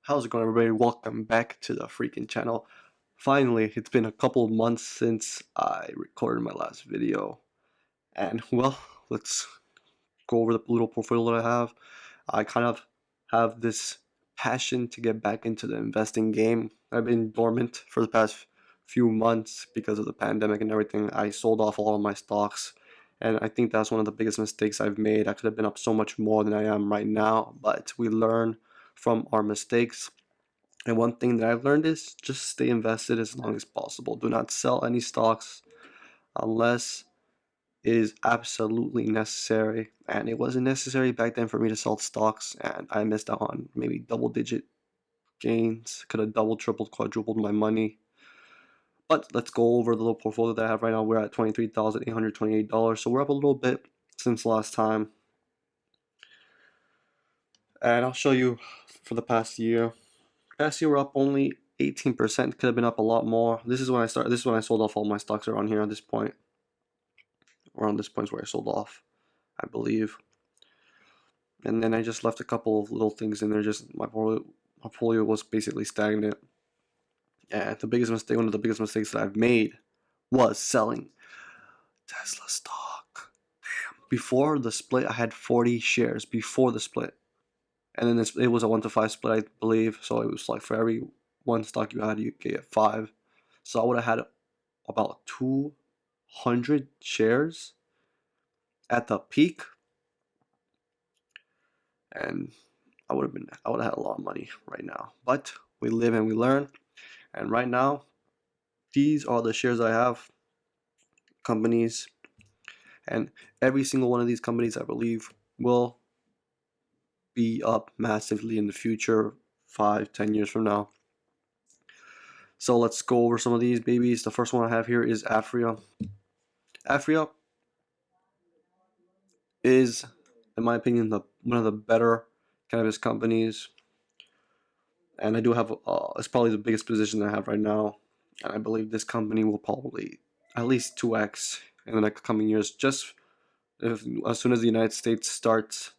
How's it going, everybody? Welcome back to the freaking channel. Finally, it's been a couple of months since I recorded my last video. And, well, let's go over the little portfolio that I have. I kind of have this passion to get back into the investing game. I've been dormant for the past few months because of the pandemic and everything. I sold off all of my stocks. And I think that's one of the biggest mistakes I've made. I could have been up so much more than I am right now, but we learn from our mistakes. And one thing that I've learned is just stay invested as long as possible. Do not sell any stocks unless it is absolutely necessary. And it wasn't necessary back then for me to sell stocks, and I missed out on maybe double-digit gains. Could have doubled, tripled, quadrupled my money. But let's go over the little portfolio that I have right now. We're at $23,828, so we're up a little bit since last time. And I'll show you for the past year. Past year we're up only 18%. Could have been up a lot more. This is when I started. This is when I sold off all my stocks around here at this point. Around this point is where I sold off, I believe. And then I just left a couple of little things in there. Just my portfolio was basically stagnant. And the biggest mistake, one of the biggest mistakes that I've made, was selling Tesla stock. Damn. Before the split, I had 40 shares before the split. And then it was a 1-to-5 split, I believe. So it was like for every one stock you had, you get 5. So I would have had about 200 shares at the peak, and I would have had a lot of money right now. But we live and we learn. And right now, these are the shares I have. Companies, and every single one of these companies, I believe, will be up massively in the future, 5-10 years from now. So let's go over some of these babies. The first one I have here is Aphria. Aphria is, in my opinion, one of the better cannabis companies, and I do have it's probably the biggest position I have right now, and I believe this company will probably at least 2x in the next coming years, just as soon as the United States starts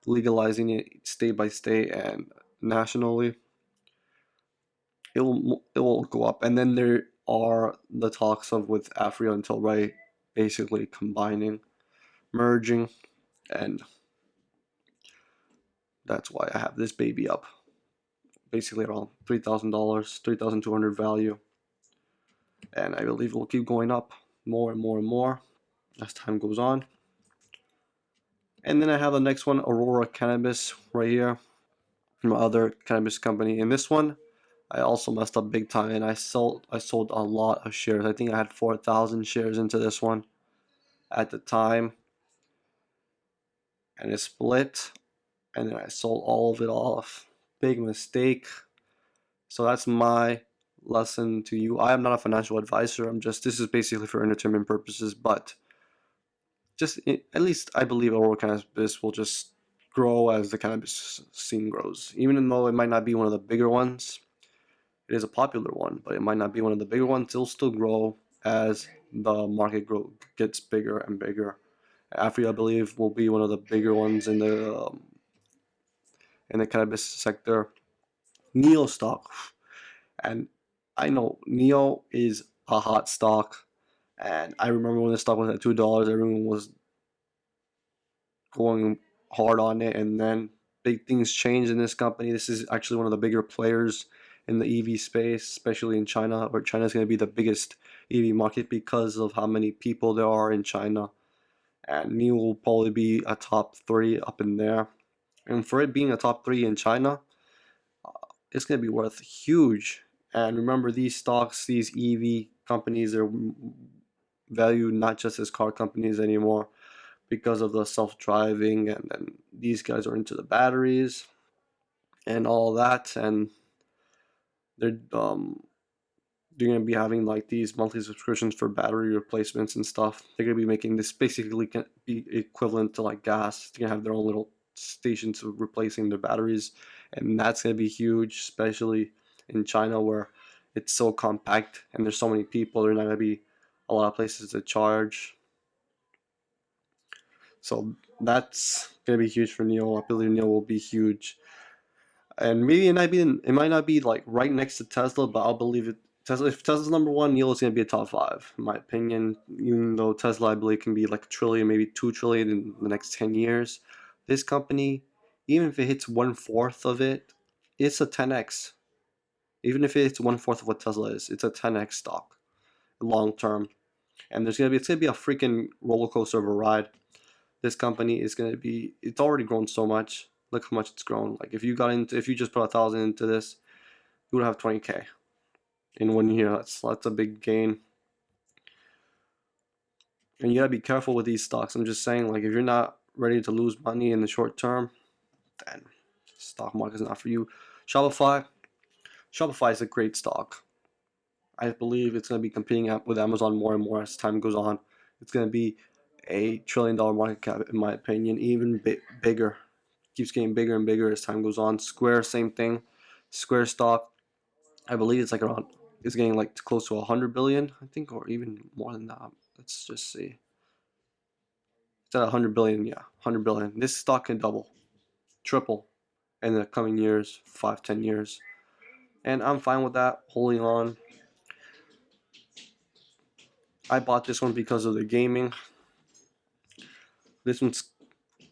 legalizing it state by state and nationally, it will go up. And then there are the talks of with Aphria and Tilray basically combining, merging, and that's why I have this baby up basically around $3,000, $3,200 value, and I believe it will keep going up more and more and more as time goes on. And then I have the next one, Aurora Cannabis, right here, from other cannabis company. In this one, I also messed up big time, and I sold a lot of shares. I think I had 4,000 shares into this one at the time, and it split, and then I sold all of it off. Big mistake. So that's my lesson to you. I am not a financial advisor. This is basically for entertainment purposes, but just at least I believe Aurora Cannabis will just grow as the cannabis scene grows. Even though it might not be one of the bigger ones, it is a popular one, but it might not be one of the bigger ones. It'll still grow as the market gets bigger and bigger. Aphria, I believe, will be one of the bigger ones in the cannabis sector. Neo stock, and I know Neo is a hot stock, and I remember when the stock was at $2, everyone was going hard on it, and then big things changed in this company. This is actually one of the bigger players in the EV space, especially in China, where China is going to be the biggest EV market because of how many people there are in China. And Neo will probably be a top 3 up in there. And for it being a top 3 in China, it's going to be worth huge. And remember, these stocks, these EV companies, are valued not just as car companies anymore because of the self-driving, and then these guys are into the batteries and all that, and they're going to be having like these monthly subscriptions for battery replacements and stuff. They're going to be making this basically can be equivalent to like gas. They're going to have their own little stations of replacing their batteries, and that's going to be huge, especially in China where it's so compact and there's so many people. There's not going to be a lot of places to charge. So that's going to be huge for Neo. I believe Neo will be huge. And maybe it might not be like right next to Tesla, but I'll believe it. Tesla, if Tesla's number one, Nilo's gonna be a top five, in my opinion. Even though Tesla, I believe, can be like a trillion, maybe 2 trillion in the next 10 years. This company, even if it hits 1/4 of it, it's a 10x. Even if it's 1/4 of what Tesla is, it's a 10x stock, long term. And it's gonna be a freaking roller coaster of a ride. This company is gonna be. It's already grown so much. Look how much it's grown. Like if you just put 1,000 into this, you would have 20K in 1 year. That's a big gain. And you gotta be careful with these stocks. I'm just saying, like, if you're not ready to lose money in the short term, then stock market is not for you. Shopify. Shopify is a great stock. I believe it's gonna be competing with Amazon more and more as time goes on. It's gonna be $1 trillion market cap, in my opinion, even bigger. Keeps getting bigger and bigger as time goes on. Square, same thing. Square stock, I believe it's getting like close to 100 billion, I think, or even more than that. Let's just see. It's at 100 billion, yeah, 100 billion. This stock can double, triple in the coming years, 5, 10 years. And I'm fine with that, holding on. I bought this one because of the gaming. This one's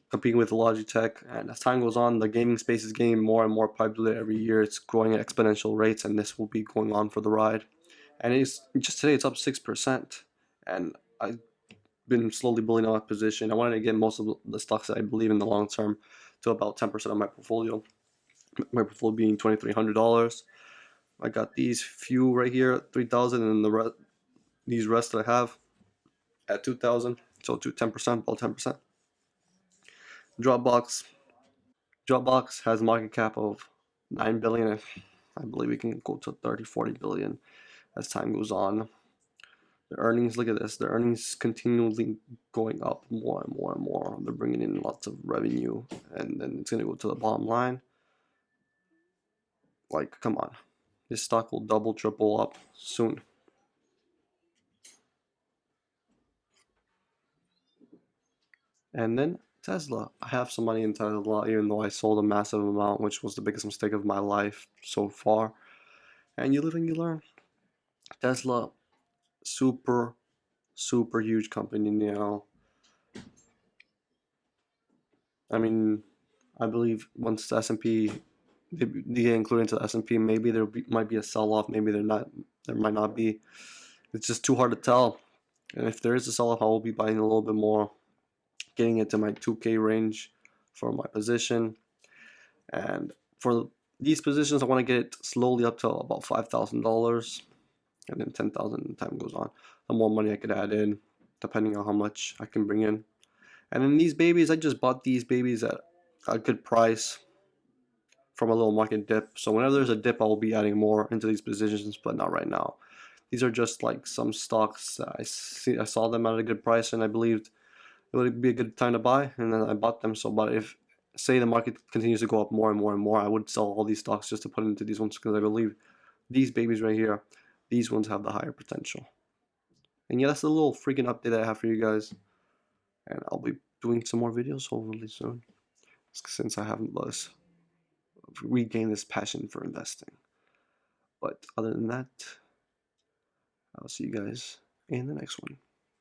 competing with Logitech, and as time goes on, the gaming space is getting more and more popular every year. It's growing at exponential rates, and this will be going on for the ride. And it's just today, it's up 6%, and I've been slowly building up my position. I wanted to get most of the stocks that I believe in the long term to about 10% of my portfolio. My portfolio being $2,300. I got these few right here, 3,000, and these rest that I have at 2,000. So to 10%, about 10%. Dropbox. Dropbox has a market cap of 9 billion. I believe we can go to 30, 40 billion as time goes on. The earnings, look at this. The earnings continually going up more and more and more. They're bringing in lots of revenue, and then it's going to go to the bottom line. Like, come on. This stock will double, triple up soon. And then Tesla. I have some money in Tesla, even though I sold a massive amount, which was the biggest mistake of my life so far. And you live and you learn. Tesla, super, super huge company now. I mean, I believe once the S&P they get included into the S&P, maybe might be a sell-off, maybe there might not be. It's just too hard to tell. And if there is a sell-off, I will be buying a little bit more, getting into my 2K range for my position. And for these positions, I want to get it slowly up to about $5,000, and then 10,000 as time goes on. The more money I could add in, depending on how much I can bring in. And then these babies, I just bought these babies at a good price from a little market dip. So whenever there's a dip, I will be adding more into these positions, but not right now. These are just like some stocks. I saw them at a good price, and I believed it would be a good time to buy, and then I bought them. So, but if say the market continues to go up more and more and more, I would sell all these stocks just to put into these ones because I believe these babies right here, these ones have the higher potential. And yeah, that's a little freaking update I have for you guys, and I'll be doing some more videos hopefully soon, since I haven't regained this passion for investing. But other than that, I'll see you guys in the next one.